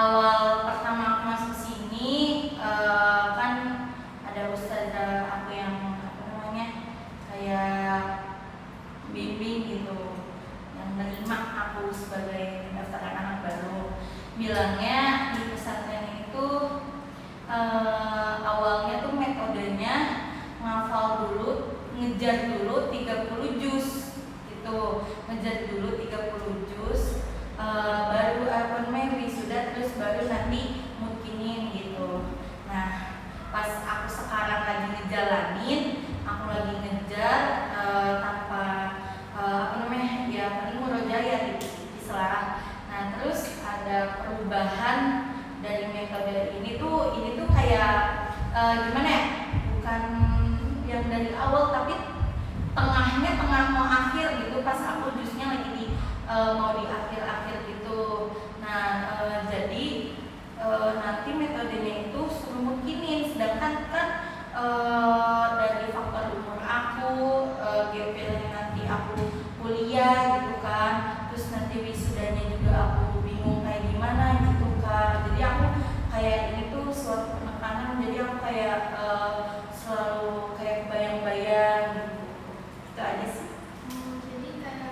awal pertama aku masuk sini kan ada ustazah aku yang kayak bimbing gitu, yang menerima aku sebagai pendaftaran anak baru. Bilangnya di pesantren itu awalnya tuh metodenya ngafal dulu, ngejar dulu 30 juz gitu, ngejar dulu 30 juz, baru wisuda, terus baru nanti mungkinin gitu. Nah, pas aku sekarang lagi ngejalanin, aku lagi ngejar tanpa ya paling murojaah ya istilah. Nah, terus ada perubahan dari metode ini tuh kayak gimana ya, bukan yang dari awal tapi tengah mau akhir gitu, pas aku jusnya lagi di mau di akhir gitu. Nah, jadi nanti metodenya itu suruh mungkinin, sedangkan kan dari faktor umur aku, GPL-nya nanti aku kuliah gitu kan, terus nanti wisudanya juga aku bingung kayak gimana gitu kan. Jadi aku kayak ini tuh suatu penekanan, jadi aku kayak selalu kayak bayang-bayang gitu. Itu aja sih. Jadi kayak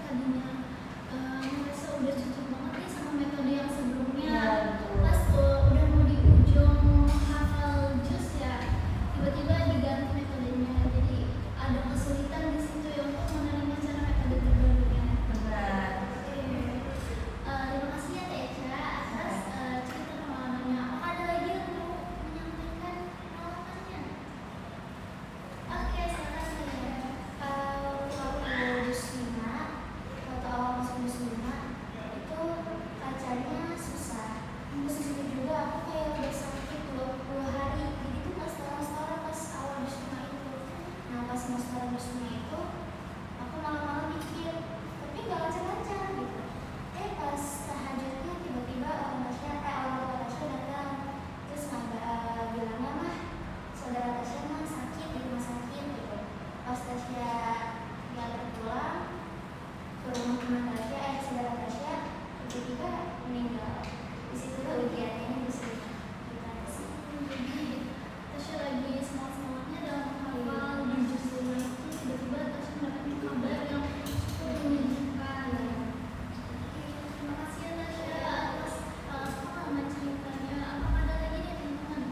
tadinya merasa udah cocok banget nih sama metode yang sebelumnya. Ya, pas udah mau di ujung hafal juz ya, tiba-tiba diganti metodenya. Jadi ada kesulitan di situ ya untuk menerima cara metode terbarunya. Benar. Terima kasih ya Teh Echa atas cerita pengalamannya. Apakah ada lagi yang mau menyampaikan pengalamannya? Oke, silakan ya. Kalau juz 5 atau awal masuk juz 5 itu bacanya susah. Terus itu juga aku kayak udah sakit 20 hari. Jadi itu pas setelah pas awal juz 5 itu. Nah, pas mau setelah juz 5 itu aku malam-malam mikir, tapi gak lancar-lancar gitu. Pas tahajudnya tiba-tiba orang tua Tasya datang, terus bilangnya mah saudara Tasya mah sakit di rumah sakit gitu. Pas Tasya diantar pulang ke rumah teman Tasya, saudara Tasya tiba-tiba meninggal. Di situ ujiannya bisa kita sih. Jadi Tasya lagi semangat-semangatnya dalam menghafal di juz 5 itu, tiba-tiba Tasya mendapatkan kabar yang cukup menyedihkan. Terima kasih ya Tasya atas pengalaman ceritanya. Apakah ada lagi nih teman-teman?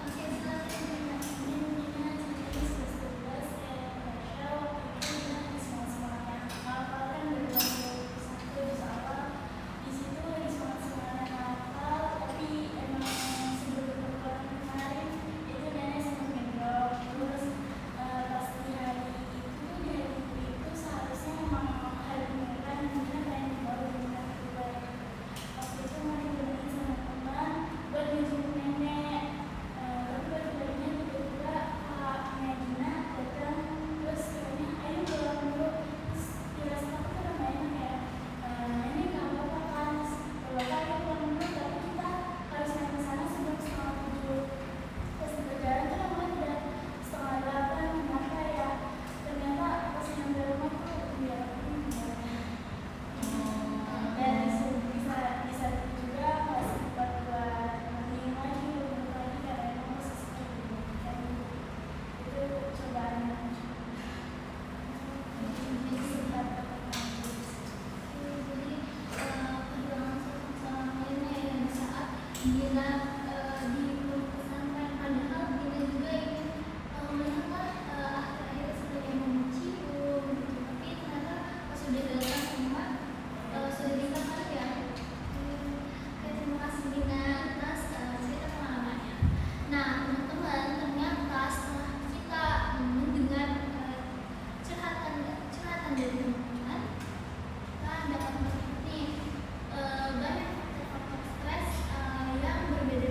Oke, silakan ceritanya ceritanya sudah sebelas kayak Tasya waktu itu lagi semangat-semangatnya hafal kan dari satu juz awal. Di situ lagi semangat-semangatnya hafal, tapi emang sebelum berbulan kemarin itu nenek sempat ngedrop. Terus pas di hari itu seharusnya memang hari beneran pengen dibawa dengan keluar. Waktu itu mau dibilangin sama teman buat ngejemput nenek, tapi baru-barunya tiba-tiba kakaknya Gina datang, terus katanya ayo pulang dulu. Terus dirasa aku tuh udah gak enak ya, nenek gak apa-apa kan, kalau ayo pulang dulu, tapi kita harus naik ke sana sebelum 6:30. Pas berjalan tuh namanya udah 7:30, kenapa ya, ternyata pas nyampe rumah tuh udah dan bisa juga nggak sempat buat ngertiin lagi beberapa lagi karena emang posisinya demikian. Itu cobaan yang jadi sempat jadi perjuangan selama ini ya, di saat Gina di pesantren, padahal Gina juga ingin melihatlah akhir-akhir seperti yang mencium gitu, tapi ternyata pas sudah datang semua sudah bisa kan ya. Terima kasih Gina atas cerita pengalamannya. Nah teman-teman, ternyata setelah kita mendengar curhatan dari teman-teman, kita dapat melihat nih banyak faktor-faktor stres yang berbeda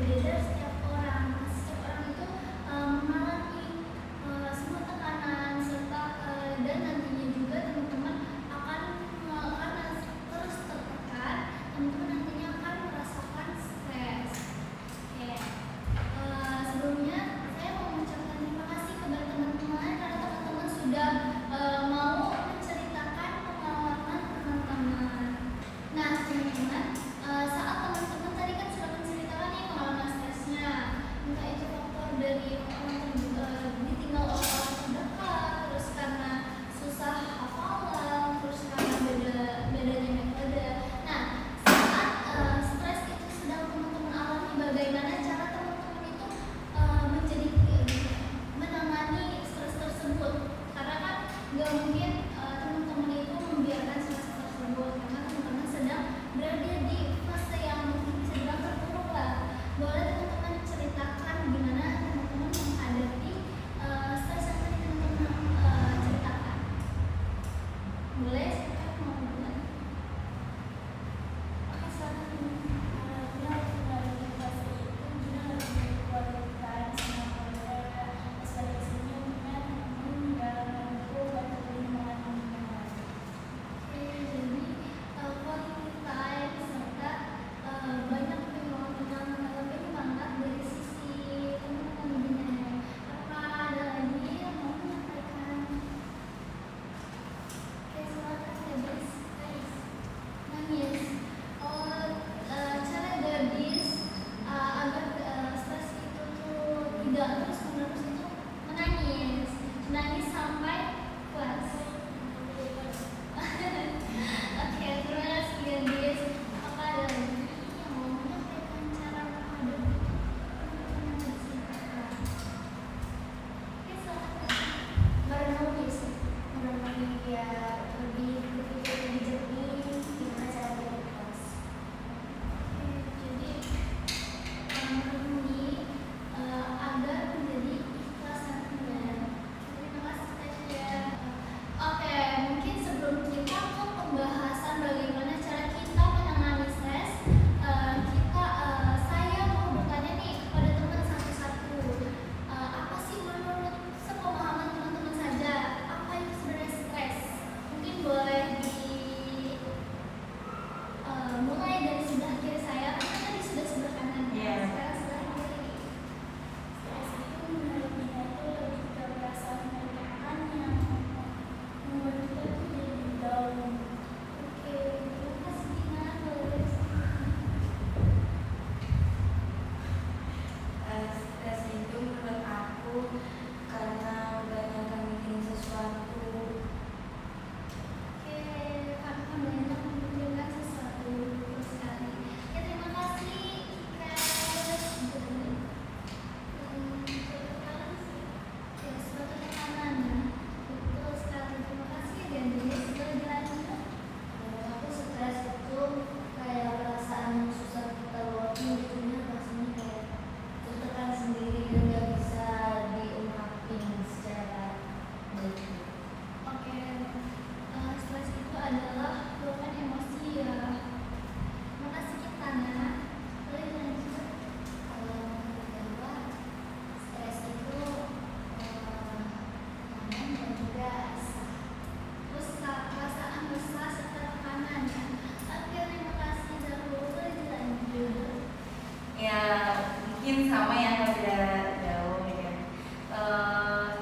mungkin sama ya, nggak beda jauh ya.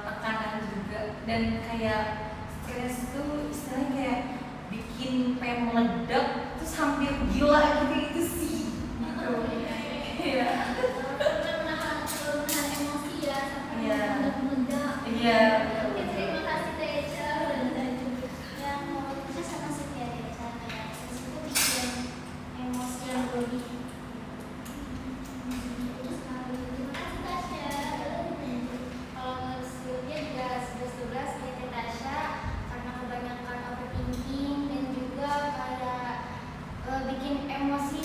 Tekanan juga dan kayak stres tuh istilahnya kayak bikin pengen meledak terus hampir gila gitu sih gitu. Iya. Menahan emosi ya sampai Iya. meledak. Iya. Oke, terima kasih Teh Eca. Yang mau kita sama sih Teh Eca, kayak stres itu bikin emosi yang lebih. Terus terima kasih Tasya. Kalau menurut Sylvia juga 11-12 kayak Teh Tasya, karena kebanyakan overthinking dan juga kayak bikin emosi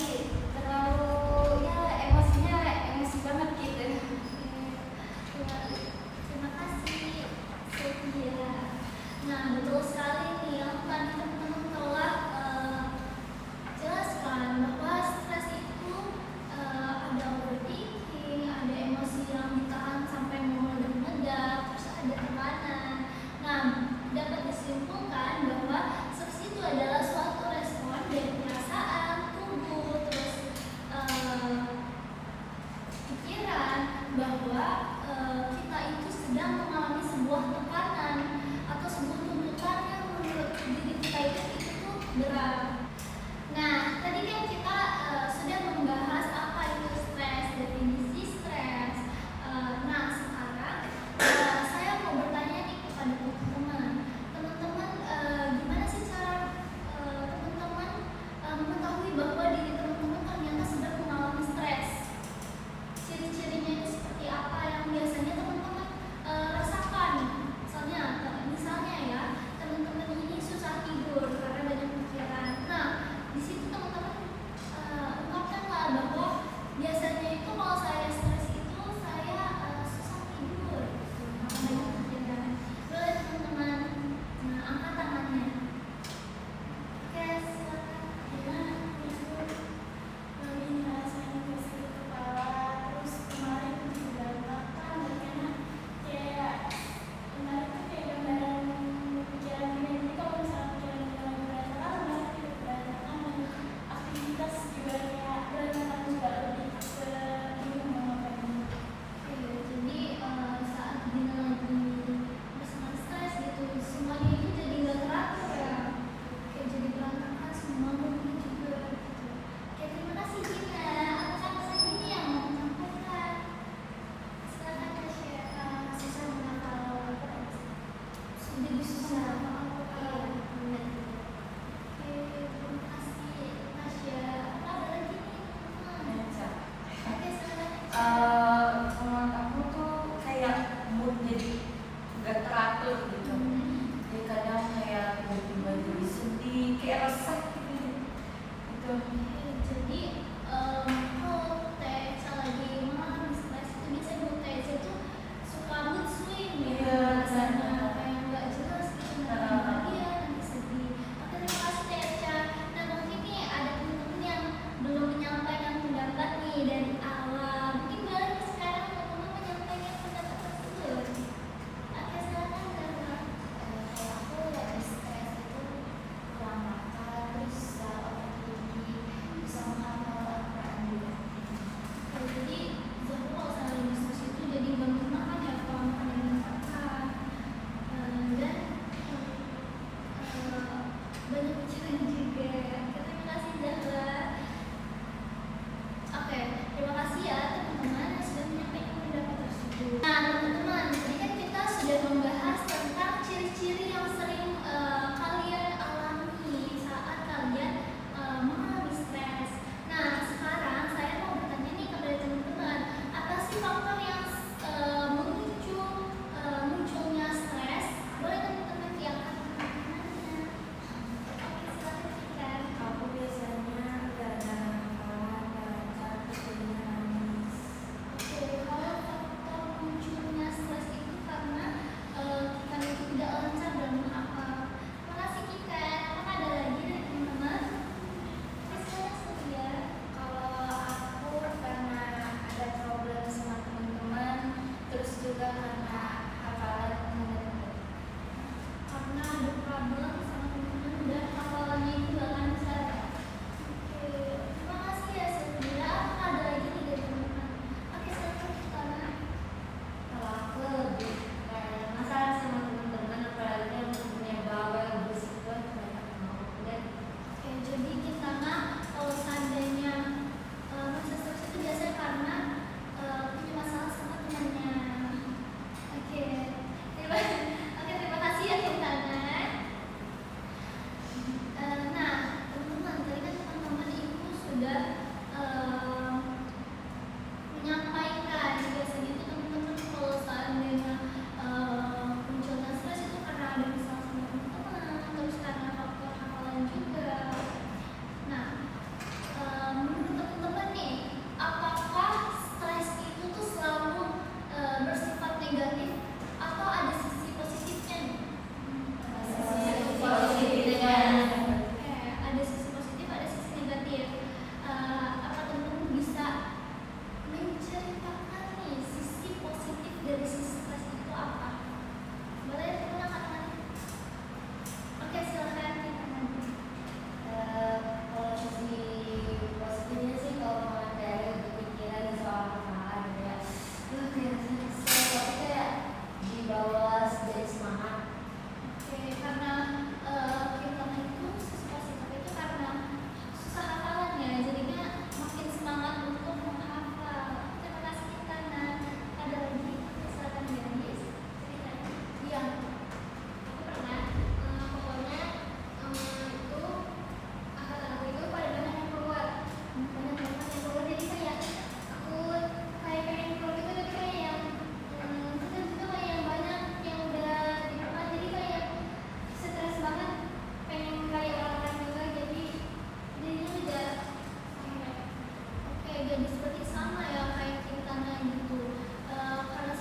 kayak gadis seperti sama ya kayak ceritanya gitu. Karena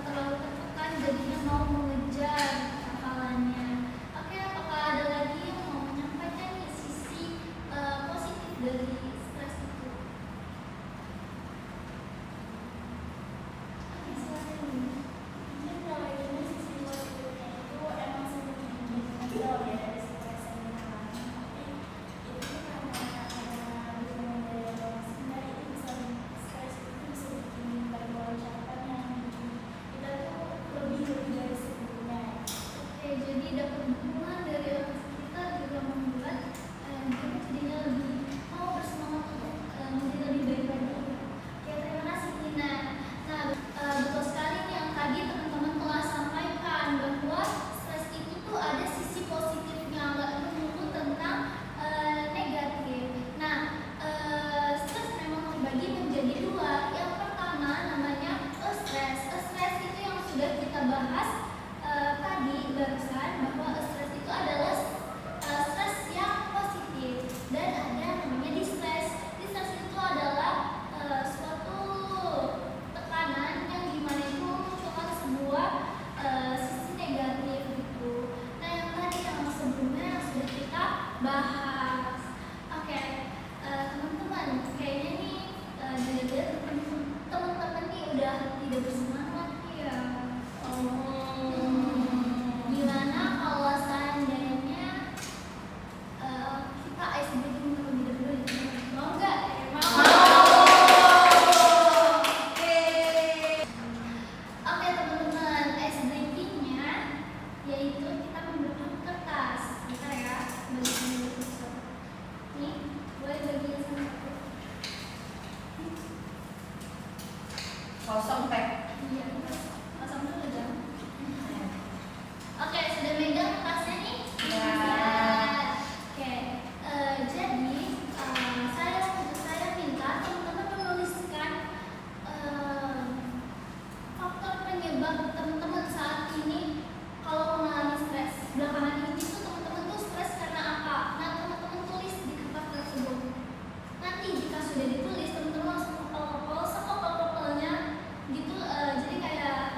terlalu tertekan jadinya mau mengejar hafalannya. Oke, apakah ada lagi yang mau menyampaikan nih sisi positif dari stres itu? Oke, silakan. Mungkin kalau ini sisi positifnya itu emang seperti jauh ya dari stres yang dialami, tapi itu karena dukungan dari orang sekitar itu bisa stres itu bisa bikin bipolar ucapan yang bikin kita tuh lebih dari sebelumnya. Oke, jadi dapat dukungan dari orang sekitar juga membuat kita jadinya lebih mau bersemangat untuk menjadi lebih baik lagi. Oke, terima kasih Tina. Nah, betul sekali nih yang tadi teman-teman telah sampaikan bahwa stres itu tuh ada sisi positifnya, nggak melulu tentang negatif. Nah, stres memang terbagi menjadi dua. Yang pertama namanya eustress. Eustress itu yang sudah kita bahas tadi barusan, bahwa stres itu adalah stres yang positif, dan ada namanya distress. Distress itu adalah suatu tekanan yang dimana itu memunculkan sebuah sisi negatif gitu. Nah, yang tadi yang sebelumnya yang sudah kita bahas. Oke, teman-teman, kayaknya nih dari teman-teman nih udah tidak bersemangat nih ya. Gimana kalau seandainya kita ice breaking terlebih dahulu ya? Mau nggak? Oke teman-teman, ice breakingnya yaitu kita membentuk kertas. Bentar ya, bagian dulu satu. Nih, boleh bagian satu. Kosong teh. Iya, pasang dulu jam. Oke, sudah megang kertasnya nih? Ya. Oke, jadi saya minta teman-teman menuliskan faktor penyebab teman-teman saat ini kalau mengalami stres. Belakangan ini tuh teman-teman tuh stres karena apa? Nah, teman-teman tulis di kertas tersebut. Nanti jika sudah ditulis, teman-teman langsung sekopel-kopelnya gitu. Jadi kayak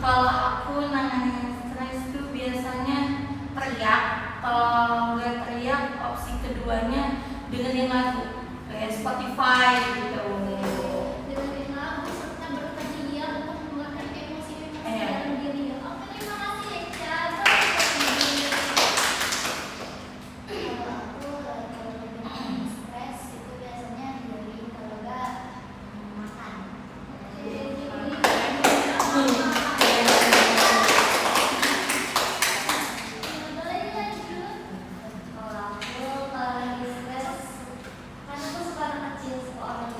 Kalau aku nanganin stres tuh biasanya teriak. Kalau nggak teriak, opsi keduanya dengerin lagu kayak Spotify gitu. Dengerin lagu serta berhadiah untuk mengeluarkan emosi-emosi Iya. dalam diri. Oke, terima kasih Eca. Kalau aku kalau lagi stres itu biasanya healing, kalau enggak makan. Boleh dilanjut? Kalau aku lagi stres, kan aku suka anak kecil, suka orang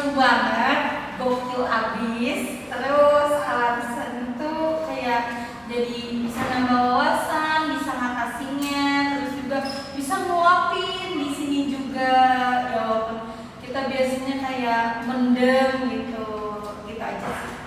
lucu banget, gokil abis. Terus alasan tuh kayak jadi bisa nambah wawasan, bisa ngatasinnya, terus juga bisa nguapin di sini juga. Ya walaupun kita biasanya kayak mendem gitu aja sih.